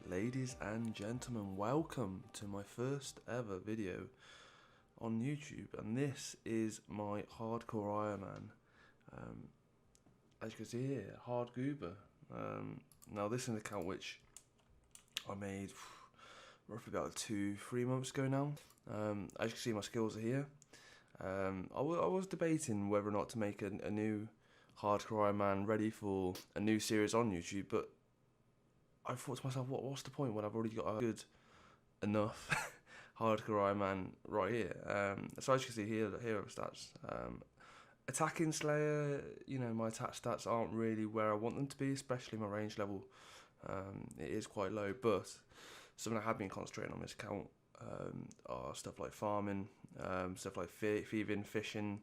Ladies and gentlemen, welcome to my first ever video on YouTube, and this is my hardcore Ironman. As you can see here, hard Goober. Now this is an account which I made roughly about 2-3 months ago now. As you can see, my skills are here. I was debating whether or not to make a new hardcore Ironman ready for a new series on YouTube, but I thought to myself, what's the point when I've already got a good enough hardcore Ironman right here? So as you can see here are the stats. Attacking Slayer, my attack stats aren't really where I want them to be, especially my range level. It is quite low, but something I have been concentrating on this account are stuff like farming, stuff like thieving, fishing,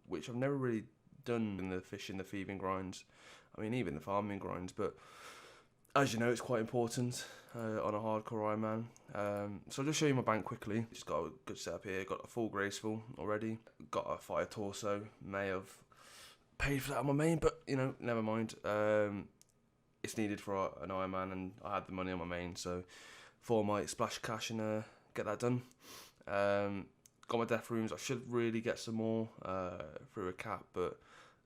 which I've never really done in the fishing, the thieving grinds. I mean, even the farming grinds, but as you know, it's quite important on a hardcore Ironman. So I'll just show you my bank quickly. Just got a good setup here. Got a full graceful already. Got a fire torso. May have paid for that on my main, but never mind. It's needed for an Ironman, and I had the money on my main, so thought I might splash cash and get that done. Got my death runes. I should really get some more through a cap, but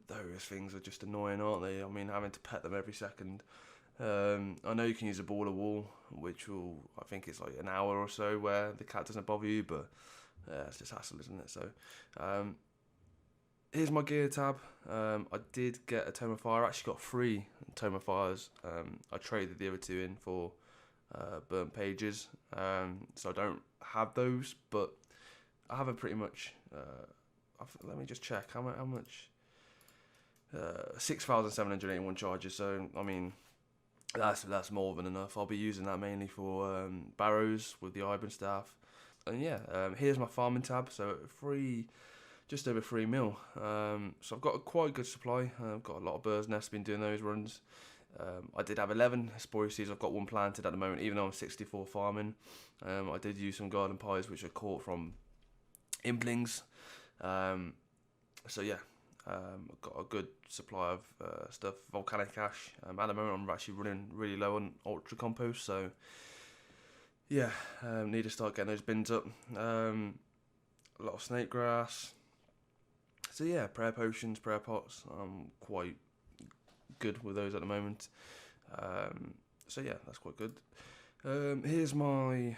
those things are just annoying, aren't they? I mean, having to pet them every second. I know you can use a ball of wool, which will, I think it's like an hour or so where the cat doesn't bother you, but it's just hassle, isn't it? So here's my gear tab. I did get a Tome of Fire. I actually got 3 Tome of Fires. I traded the other 2 in for burnt pages, so I don't have those, but I have a pretty much, let me just check how much, 6,781 charges, so I mean, that's more than enough. I'll be using that mainly for barrows with the Ibon staff. And yeah, here's my farming tab. So just over 3 mil. So I've got a quite good supply. I've got a lot of birds' nests, been doing those runs. I did have 11 Hesperia seeds. I've got 1 planted at the moment, even though I'm 64 farming. I did use some garden pies, which I caught from implings. So yeah. I've got a good supply of stuff. Volcanic ash. At the moment, I'm actually running really low on ultra compost, so yeah, need to start getting those bins up. A lot of snake grass. So yeah, prayer potions, prayer pots. I'm quite good with those at the moment. So yeah, that's quite good. Here's my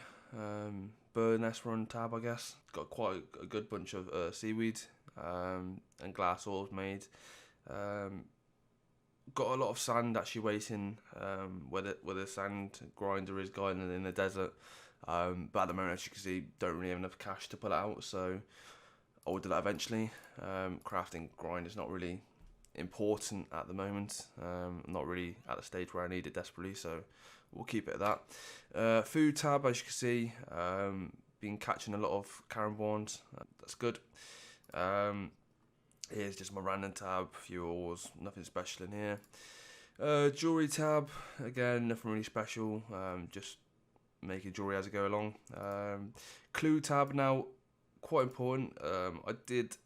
bird nest run tab, I guess. Got quite a good bunch of seaweed. And glass orbs made. Got a lot of sand actually waiting where the sand grinder is going in the desert. But at the moment, as you can see, don't really have enough cash to put it out, so I will do that eventually. Crafting grind is not really important at the moment. I'm not really at the stage where I need it desperately, so we'll keep it at that. Food tab, as you can see, been catching a lot of caramborns. That's good. Here's just my random tab, a few ores, nothing special in here. Jewelry tab, again, nothing really special, just making jewelry as I go along. Clue tab, now, quite important. I did,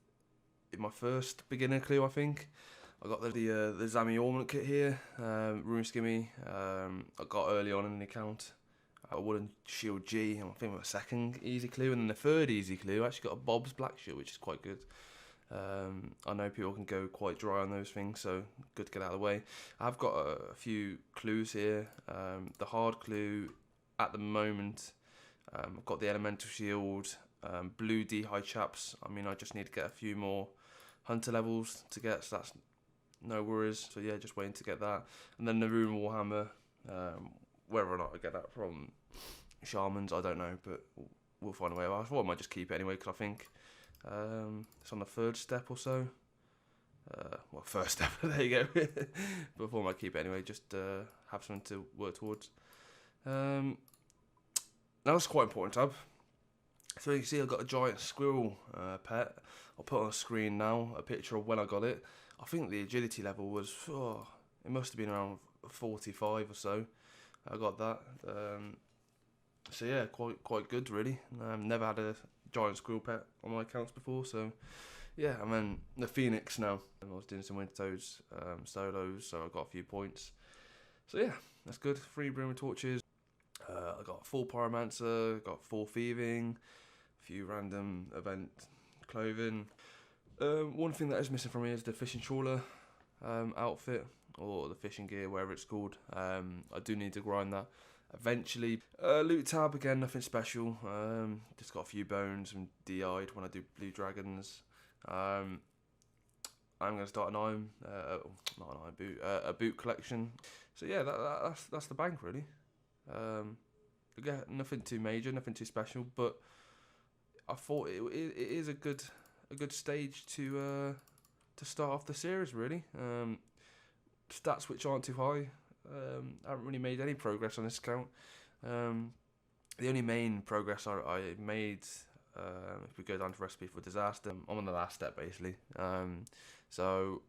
in my first beginner clue, I think, I got the Zami ornament kit here, Rune Skimmy. I got early on in the account. A wooden shield G, I think my second easy clue, and then the third easy clue, I actually got a Bob's black shield, which is quite good. I know people can go quite dry on those things, so good to get out of the way. I've got a few clues here. The hard clue at the moment, I've got the elemental shield, blue D high chaps. I mean, I just need to get a few more hunter levels to get, so that's no worries. So yeah, just waiting to get that. And then the rune warhammer, whether or not I get that from shamans, I don't know, but we'll find a way. I thought I might just keep it anyway, because I think it's on the 3rd step or so. Well, 1st step, there you go. But I thought I might keep it anyway, just have something to work towards. Now that's quite important tab. So you can see I've got a giant squirrel pet. I'll put on a screen now a picture of when I got it. I think the agility level was, it must have been around 45 or so. I got that. So yeah, quite good really. Never had giant squirrel pet on my accounts before, so yeah. And then the Phoenix now. I was doing some Winter Toads solos, so I got a few points. So yeah, that's good. 3 Brewing Torches. I got 4 Pyromancer, got 4 Thieving, a few random event clothing. One thing that is missing from me is the fishing trawler outfit, or the fishing gear, whatever it's called. I do need to grind that eventually. Loot tab, again, nothing special. Just got a few bones and DI'd when I do Blue Dragons. I'm going to start a boot collection. So yeah, that's the bank really. Again, nothing too major, nothing too special, but I thought it is a good stage to start off the series really. Stats which aren't too high. I haven't really made any progress on this account. The only main progress I made, if we go down to Recipe for Disaster, I'm on the last step basically. So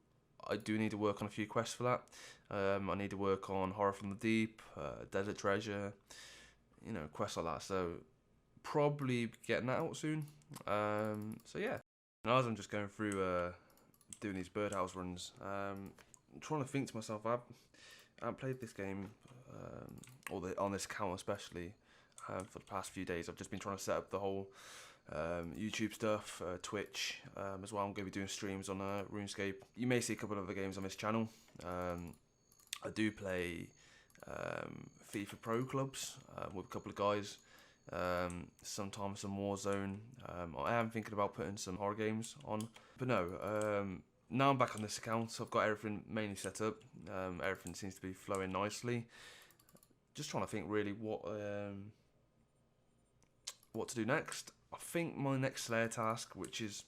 I do need to work on a few quests for that. I need to work on Horror from the Deep, Desert Treasure, quests like that. So probably getting that out soon. So yeah. And as I'm just going through doing these birdhouse runs, I'm trying to think to myself, I haven't played this game, on this account especially, for the past few days. I've just been trying to set up the whole YouTube stuff, Twitch as well. I'm going to be doing streams on RuneScape. You may see a couple of other games on this channel. I do play FIFA Pro clubs with a couple of guys. Sometimes some Warzone. I am thinking about putting some horror games on, but no. Now I'm back on this account, so I've got everything mainly set up. Everything seems to be flowing nicely. Just trying to think really what to do next. I think my next Slayer task, which is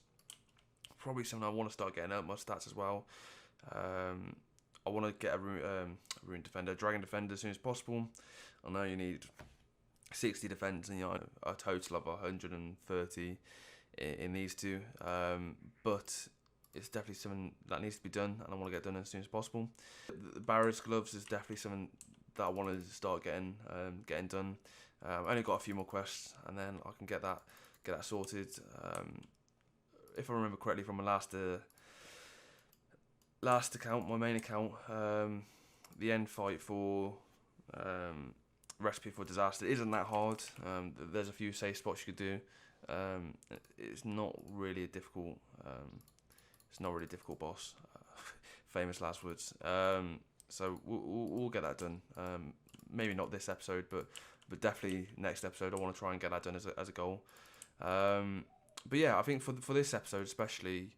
probably something I want to start getting up my stats as well. I want to get a Rune Defender, Dragon Defender as soon as possible. I know you need 60 defense and a total of 130 in these two, but it's definitely something that needs to be done, and I want to get done as soon as possible. The Barrow's Gloves is definitely something that I want to start getting done. I only got a few more quests, and then I can get that sorted. If I remember correctly from my last account, my main account, the end fight for Recipe for Disaster isn't that hard. There's a few safe spots you could do. It's not really a difficult. It's not really a difficult boss. Famous last words. So we'll get that done. Maybe not this episode, but definitely next episode. I want to try and get that done as a goal. But yeah, I think for this episode especially,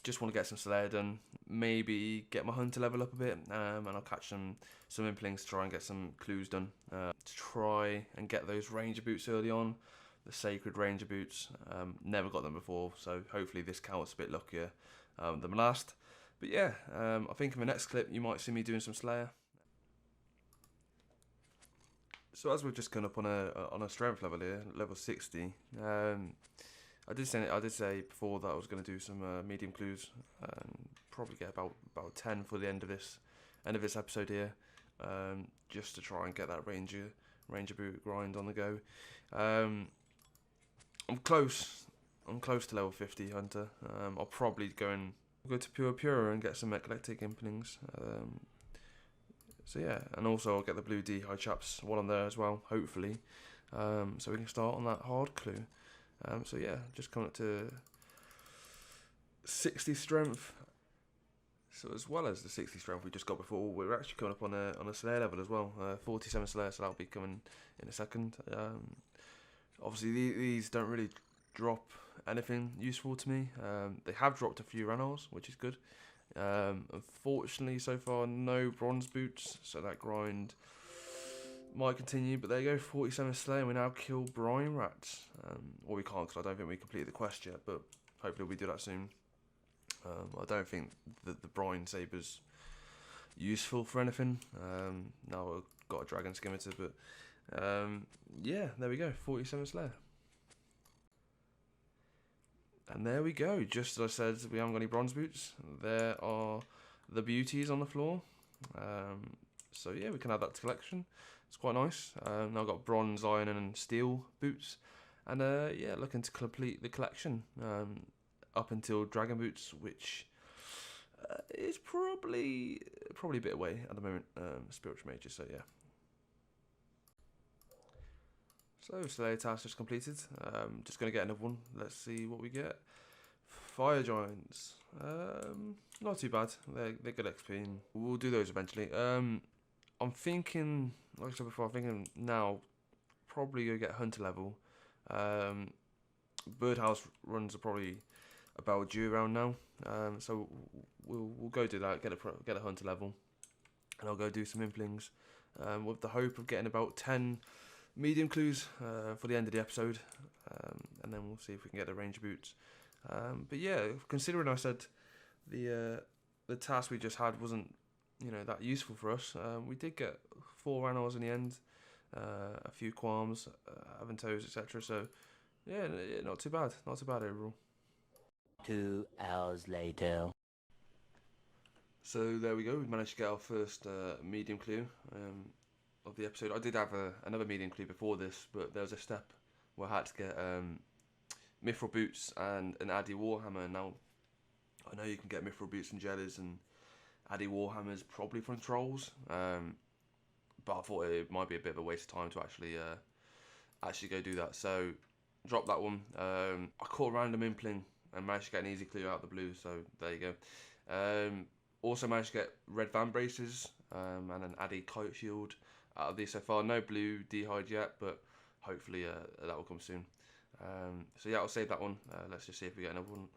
just want to get some Slayer done. Maybe get my Hunter level up a bit, and I'll catch some Implings to try and get some clues done. To try and get those Ranger boots early on, the Sacred Ranger boots. Never got them before, so hopefully this count's a bit luckier than last. But yeah, I think in the next clip you might see me doing some Slayer. So as we've just gone up on a strength level here, level 60. I did say before that I was going to do some medium clues, and probably get about 10 for the end of this episode here, just to try and get that Ranger boot grind on the go. I'm close to level 50 Hunter. I'll probably go to Pure and get some eclectic implings. So yeah, and also I'll get the blue D high chaps while I'm there as well, hopefully, so we can start on that hard clue. So yeah, just coming up to 60 strength. So as well as the 60 strength we just got before, we're actually coming up on a Slayer level as well. 47 Slayer, so that'll be coming in a second. Obviously these don't really drop anything useful to me. They have dropped a few Ranors, which is good. Unfortunately so far no bronze boots, so that grind might continue, but there you go, 47 Slayer, we now kill brine rats. Or we can't, because I don't think we completed the quest yet, but hopefully we do that soon. I don't think that the brine saber's useful for anything. Now I've got a dragon scimitar, but yeah, there we go, 47 Slayer. And there we go, just as I said, we haven't got any bronze boots. There are the beauties on the floor. So yeah, we can add that to collection. It's quite nice. Now I've got bronze, iron and steel boots. And yeah, looking to complete the collection up until Dragon Boots, which is probably a bit away at the moment. Spiritual Mages, so yeah. So Slayer task just completed. Just gonna get another one. Let's see what we get. Fire Giants. Not too bad. They're good XP, and we'll do those eventually. I'm thinking, like I said before, I'm thinking now probably go get Hunter level. Birdhouse runs are probably about due around now. So we'll go do that. Get a Hunter level, and I'll go do some implings. With the hope of getting about 10 medium clues for the end of the episode, and then we'll see if we can get the range boots. But yeah, considering I said the task we just had wasn't that useful for us, we did get 4 Ranors in the end, a few Qualms, Aventos, etc. So yeah, not too bad overall. 2 hours later. So there we go. We managed to get our first medium clue of the episode. I did have another medium clue before this, but there was a step where I had to get Mithril Boots and an Addy Warhammer. Now, I know you can get Mithril Boots and Jellies and Addy Warhammers probably from Trolls, but I thought it might be a bit of a waste of time to actually go do that. So, drop that one. I caught a random impling and managed to get an easy clue out of the blue, so there you go. Also managed to get red van braces and an Addy Kite Shield out of these so far. No blue D'hide yet, but hopefully that will come soon. So yeah, I'll save that one. Let's just see if we get another one.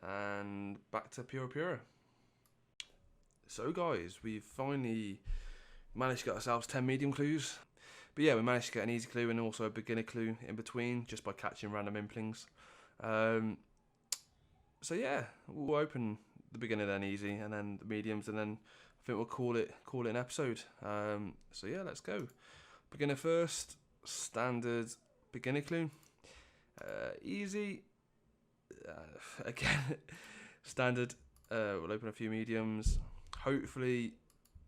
And back to Pura. So guys, we've finally managed to get ourselves 10 medium clues. But yeah, we managed to get an easy clue and also a beginner clue in between just by catching random implings. So yeah, we'll open the beginner then easy, and then the mediums, and then I think we'll call it an episode. So yeah, let's go. Beginner first, standard beginner clue. Easy. Again, standard. We'll open a few mediums. Hopefully,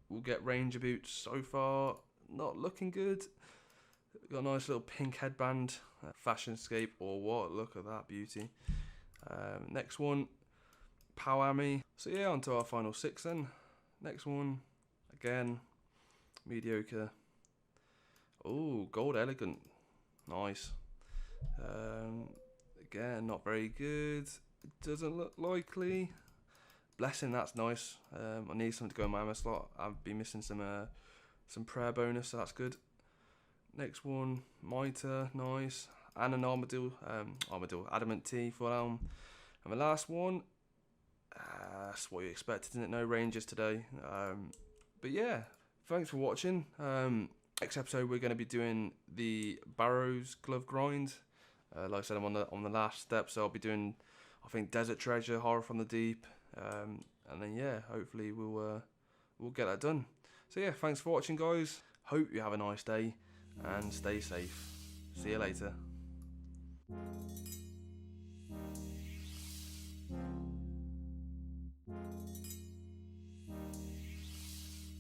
we'll get Ranger Boots. So far, not looking good. Got a nice little pink headband. Fashionscape or what? Look at that beauty. Next one, Powami. So yeah, on to our final 6 then. Next one, again, mediocre. Oh, Gold Elegant. Nice. Again, not very good. Doesn't look likely. Blessing, that's nice. I need something to go in my ammo slot. I've been missing some prayer bonus, so that's good. Next one, Mitre, nice. And an Armadillo, Adamant T, full helm. And the last one, that's what you expected, isn't it? No Rangers today. But yeah, thanks for watching. Next episode, we're going to be doing the Barrows Glove Grind. Like I said, I'm on the last step, so I'll be doing, I think, Desert Treasure, Horror from the Deep. And then yeah, hopefully we'll get that done. So yeah, thanks for watching, guys. Hope you have a nice day and stay safe. See you later.